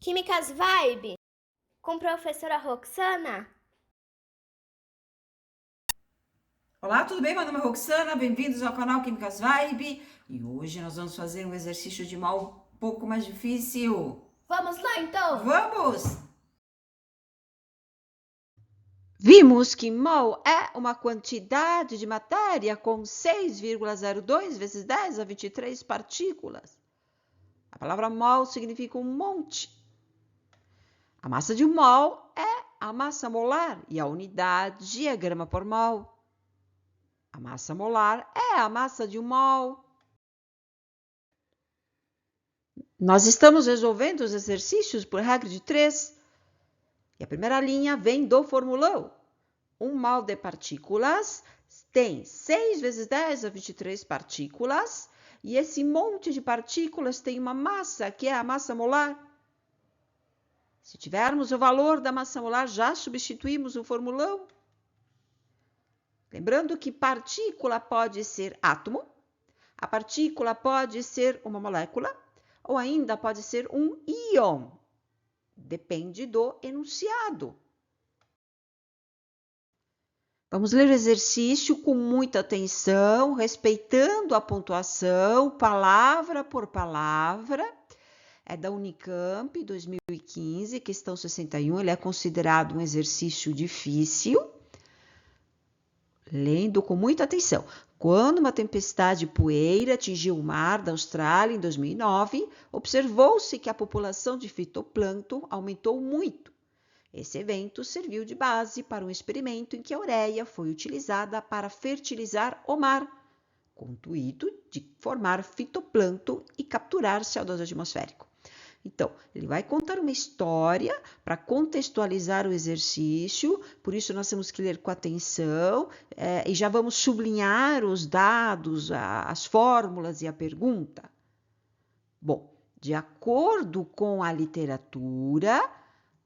Químicas Vibe, com professora Roxana. Olá, tudo bem? Meu nome é Roxana, bem-vindos ao canal Químicas Vibe. E hoje nós vamos fazer um exercício de mol um pouco mais difícil. Vamos lá, então? Vamos! Vimos que mol é uma quantidade de matéria com 6,02 vezes 10 a 23 partículas. A palavra mol significa um monte. A massa de um mol é a massa molar e a unidade é grama por mol. A massa molar é a massa de um mol. Nós estamos resolvendo os exercícios por regra de 3. E a primeira linha vem do formulão. Um mol de partículas tem 6 vezes 10 a 23 partículas, e esse monte de partículas tem uma massa, que é a massa molar. Se tivermos o valor da massa molar, já substituímos o formulão. Lembrando que partícula pode ser átomo, a partícula pode ser uma molécula, ou ainda pode ser um íon. Depende do enunciado. Vamos ler o exercício com muita atenção, respeitando a pontuação, palavra por palavra. É da Unicamp, 2015, questão 61. Ele é considerado um exercício difícil. Lendo com muita atenção. Quando uma tempestade de poeira atingiu o mar da Austrália em 2009, observou-se que a população de fitoplâncton aumentou muito. Esse evento serviu de base para um experimento em que a ureia foi utilizada para fertilizar o mar, com o intuito de formar fitoplâncton e capturar CO2 atmosférico. Então, ele vai contar uma história para contextualizar o exercício, por isso nós temos que ler com atenção e já vamos sublinhar os dados, as fórmulas e a pergunta. Bom, de acordo com a literatura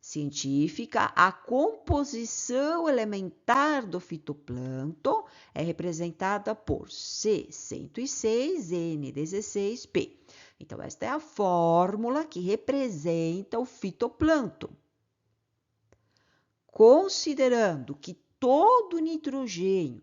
científica, a composição elementar do fitoplâncton é representada por C106N16P. Então, esta é a fórmula que representa o fitoplâncton. Considerando que todo nitrogênio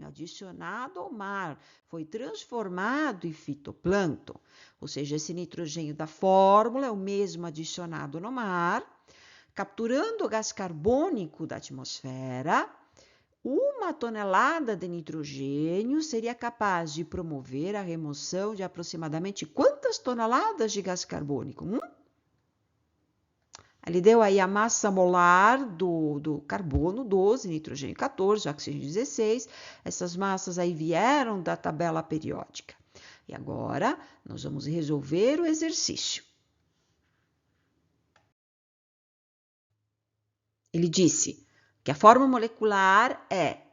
adicionado ao mar foi transformado em fitoplâncton, ou seja, esse nitrogênio da fórmula é o mesmo adicionado no mar, capturando o gás carbônico da atmosfera, uma tonelada de nitrogênio seria capaz de promover a remoção de aproximadamente quantas toneladas de gás carbônico? Ele deu aí a massa molar do carbono 12, nitrogênio 14, oxigênio 16. Essas massas aí vieram da tabela periódica. E agora, nós vamos resolver o exercício. Ele disse que a forma molecular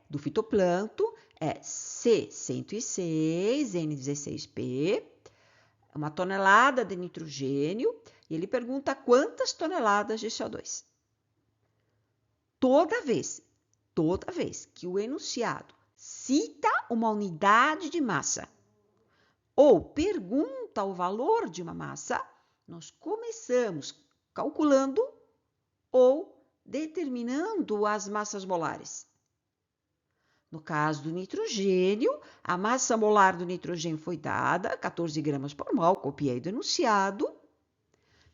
do fitoplâncton é C106N16P, uma tonelada de nitrogênio, e ele pergunta quantas toneladas de CO2. Toda vez que o enunciado cita uma unidade de massa ou pergunta o valor de uma massa, nós começamos calculando ou determinando as massas molares. No caso do nitrogênio, a massa molar do nitrogênio foi dada, 14 gramas por mol, copiei do enunciado.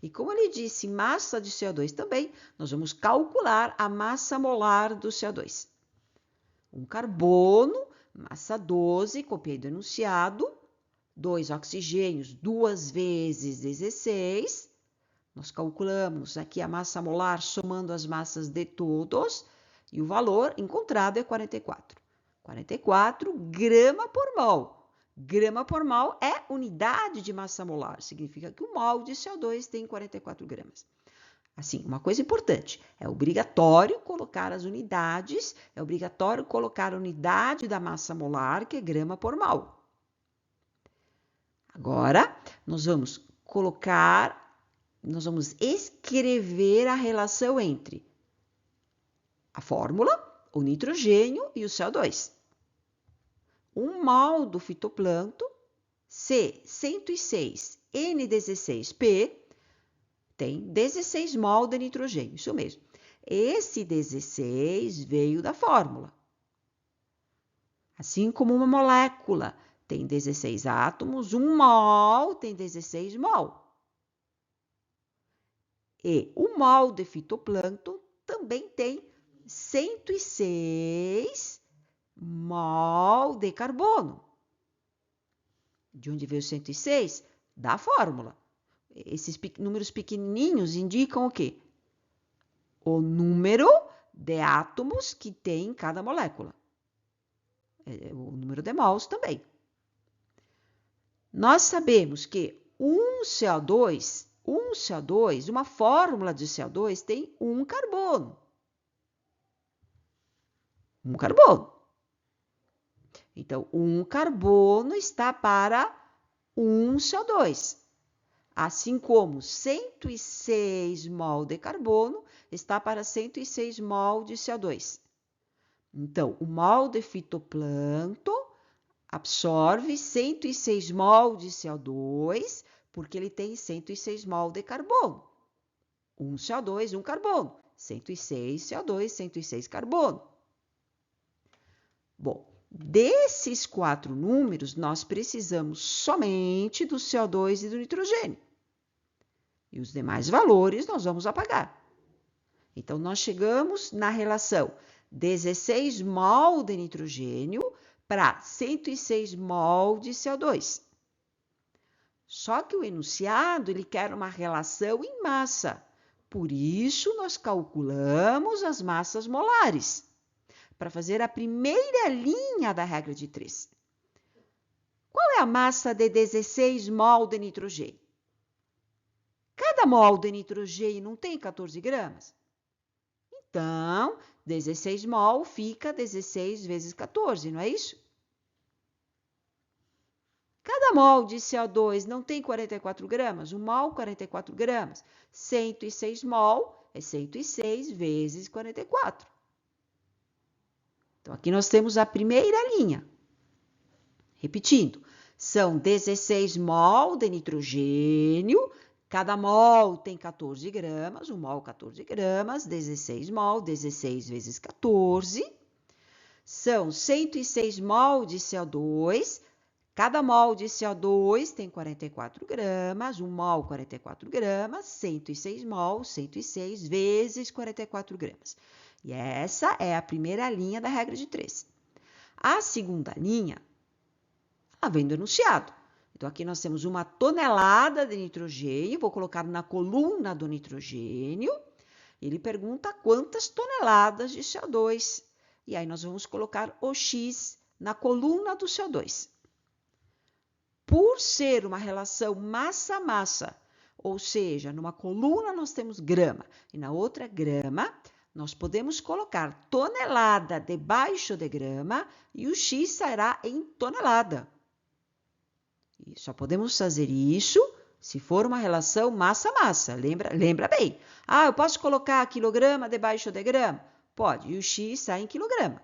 E como ele disse, massa de CO2 também, nós vamos calcular a massa molar do CO2. Um carbono, massa 12, copiei do enunciado. 2 oxigênios, 2 vezes 16. Nós calculamos aqui a massa molar somando as massas de todos e o valor encontrado é 44. 44 grama por mol. Grama por mol é unidade de massa molar, significa que o mol de CO2 tem 44 gramas. Assim, uma coisa importante, é obrigatório colocar as unidades, é obrigatório colocar a unidade da massa molar, que é grama por mol. Agora, nós vamos escrever a relação entre a fórmula, o nitrogênio e o CO2. Um mol do fitoplâncton, C106N16P, tem 16 mol de nitrogênio, isso mesmo. Esse 16 veio da fórmula. Assim como uma molécula tem 16 átomos, um mol tem 16 mol. E o mol de fitoplâncton também tem 106 mol de carbono. De onde veio 106? Da fórmula. Esses números pequenininhos indicam o quê? O número de átomos que tem em cada molécula. O número de mols também. Nós sabemos que um CO2, uma fórmula de CO2 tem um carbono. Um carbono. Então, um carbono está para um CO2. Assim como 106 mol de carbono está para 106 mol de CO2. Então, o mol de fitoplâncton absorve 106 mol de CO2, porque ele tem 106 mol de carbono. Um CO2, um carbono. 106 CO2, 106 carbono. Bom, desses 4 números, nós precisamos somente do CO2 e do nitrogênio. E os demais valores nós vamos apagar. Então, nós chegamos na relação 16 mol de nitrogênio para 106 mol de CO2. Só que o enunciado ele quer uma relação em massa. Por isso, nós calculamos as massas molares para fazer a primeira linha da regra de 3. Qual é a massa de 16 mol de nitrogênio? Cada mol de nitrogênio não tem 14 gramas? Então, 16 mol fica 16 vezes 14, não é isso? Cada mol de CO2 não tem 44 gramas? Um mol, 44 gramas. 106 mol é 106 vezes 44. Então, aqui nós temos a primeira linha. Repetindo, são 16 mol de nitrogênio, cada mol tem 14 gramas, um mol 14 gramas, 16 mol, 16 vezes 14. São 106 mol de CO2, cada mol de CO2 tem 44 gramas, um mol 44 gramas, 106 mol, 106 vezes 44 gramas. E essa é a primeira linha da regra de 3. A segunda linha, ela vem do enunciado. Então, aqui nós temos 1 tonelada de nitrogênio, vou colocar na coluna do nitrogênio. Ele pergunta quantas toneladas de CO2. E aí, nós vamos colocar o X na coluna do CO2. Por ser uma relação massa-massa, ou seja, numa coluna nós temos grama e na outra grama, nós podemos colocar tonelada debaixo de grama e o X sairá em tonelada. E só podemos fazer isso se for uma relação massa-massa. Lembra bem. Ah, eu posso colocar quilograma debaixo de grama? Pode, e o X sai em quilograma.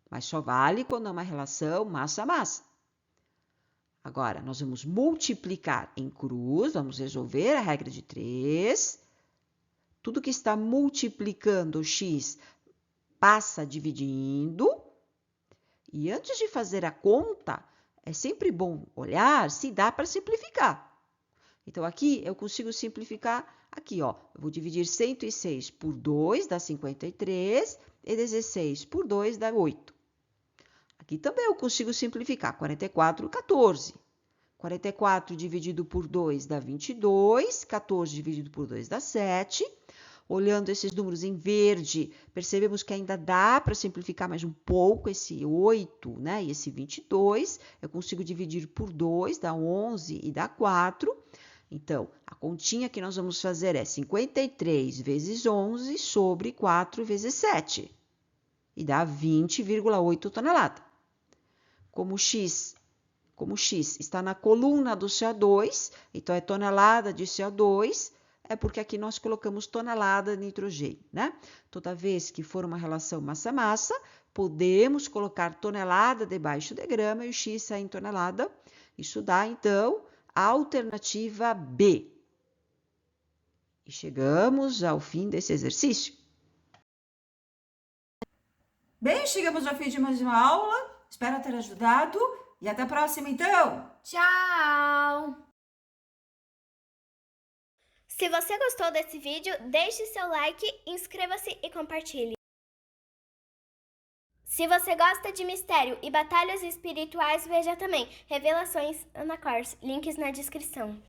Mas só vale quando é uma relação massa-massa. Agora, nós vamos multiplicar em cruz, vamos resolver a regra de 3. Tudo que está multiplicando o X passa dividindo. E antes de fazer a conta, é sempre bom olhar se dá para simplificar. Então, aqui eu consigo simplificar aqui, ó. Eu vou dividir 106 por 2, dá 53, e 16 por 2 dá 8. Aqui também eu consigo simplificar, 44, 14. 44 dividido por 2 dá 22, 14 dividido por 2 dá 7. Olhando esses números em verde, percebemos que ainda dá para simplificar mais um pouco esse 8, né? E esse 22, eu consigo dividir por 2, dá 11 e dá 4. Então, a continha que nós vamos fazer é 53 vezes 11 sobre 4 vezes 7. E dá 20,8 toneladas. Como X está na coluna do CO2, então é tonelada de CO2, é porque aqui nós colocamos tonelada de nitrogênio, né? Toda vez que for uma relação massa-massa, podemos colocar tonelada debaixo de grama e o X sai em tonelada. Isso dá, então, a alternativa B. E chegamos ao fim desse exercício. Bem, chegamos ao fim de mais uma aula. Espero ter ajudado. E até a próxima, então! Tchau! Se você gostou desse vídeo, deixe seu like, inscreva-se e compartilhe. Se você gosta de mistério e batalhas espirituais, veja também Revelações Ana Kors, links na descrição.